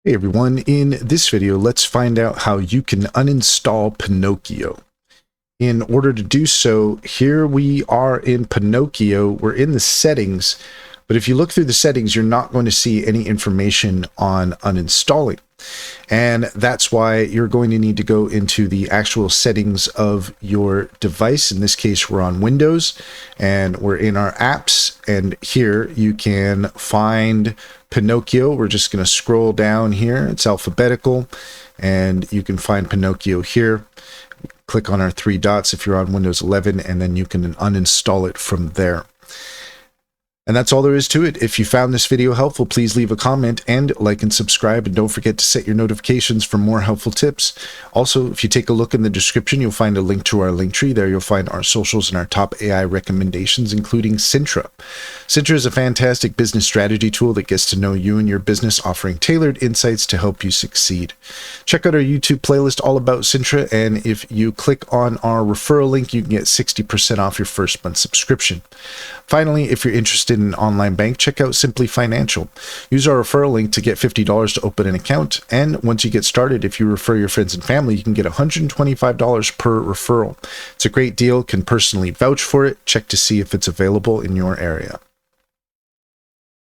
Hey everyone, in this video, let's find out how you can uninstall Pinokio. In order to do so, here we are in Pinokio, we're in the settings, but if you look through the settings, you're not going to see any information on uninstalling. And that's why you're going to need to go into the actual settings of your device. In this case, we're on Windows and we're in our apps, and here you can find Pinokio. We're just going to scroll down here. It's alphabetical, and you can find Pinokio here. Click on our three dots if you're on Windows 11, and then you can uninstall it from there. And that's all there is to it. If you found this video helpful, please leave a comment and like and subscribe, and don't forget to set your notifications for more helpful tips. Also, if you take a look in the description, you'll find a link to our link tree. There you'll find our socials and our top AI recommendations, including Sintra. Sintra is a fantastic business strategy tool that gets to know you and your business, offering tailored insights to help you succeed. Check out our YouTube playlist all about Sintra, and if you click on our referral link, you can get 60% off your first month subscription. Finally, if you're interested in an online bank, check out Simply Financial. Use our referral link to get $50 to open an account, and once you get started, if you refer your friends and family, you can get $125 per referral. It's a great deal. Can personally vouch for it. Check to see if it's available in your area.